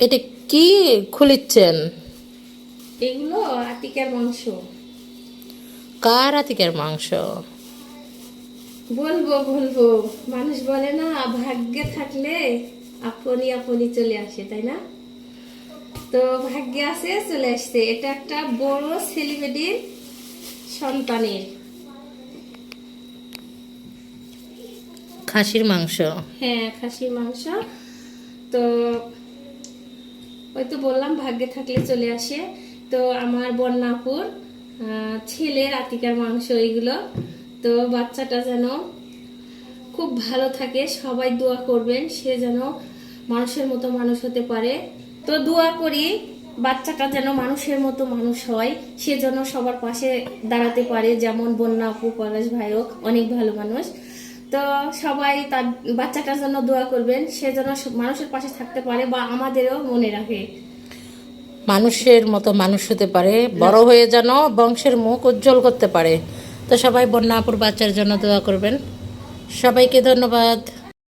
এটা কি খুলিচ্ছেন? এগুলো আতিকার মাংস। কার আতিকের মাংস? বলবো বলবো, মানুষ বলে না ভাগ্যে থাকলে আপনি আপনি চলে আসে, তাই না? তো ভাগ্যে আছে, চলে আসছে। এটা একটা বড় সেলিব্রিটির সন্তানের। খাসির মাংস। হ্যাঁ, খাসির মাংস। তো ওই তো বললাম ভাগ্যে থাকলে চলে আসে। তো আমার বন্যাপুর ছেলের আতিকার মাংস এগুলো। তো বাচ্চাটা যেন খুব ভালো থাকে, সবাই দোয়া করবেন সে যেন মানুষের মতো মানুষ হতে পারে। তো দোয়া করি বাচ্চাটা যেন মানুষের মতো মানুষ হয়, সে যেন সবার পাশে দাঁড়াতে পারে, যেমন বন্যা আপু, পলাশ ভাইও অনেক ভালো মানুষ। তো সবাই তার বাচ্চাটার জন্য দোয়া করবেন, সে যেন মানুষের পাশে থাকতে পারে বা আমাদেরও মনে রাখে। মানুষের মতো মানুষ হতে পারে, বড় হয়ে যেন বংশের মুখ উজ্জ্বল করতে পারে। তো সবাই বন্যাপুর বাচ্চার জন্য দোয়া করবেন। সবাইকে ধন্যবাদ।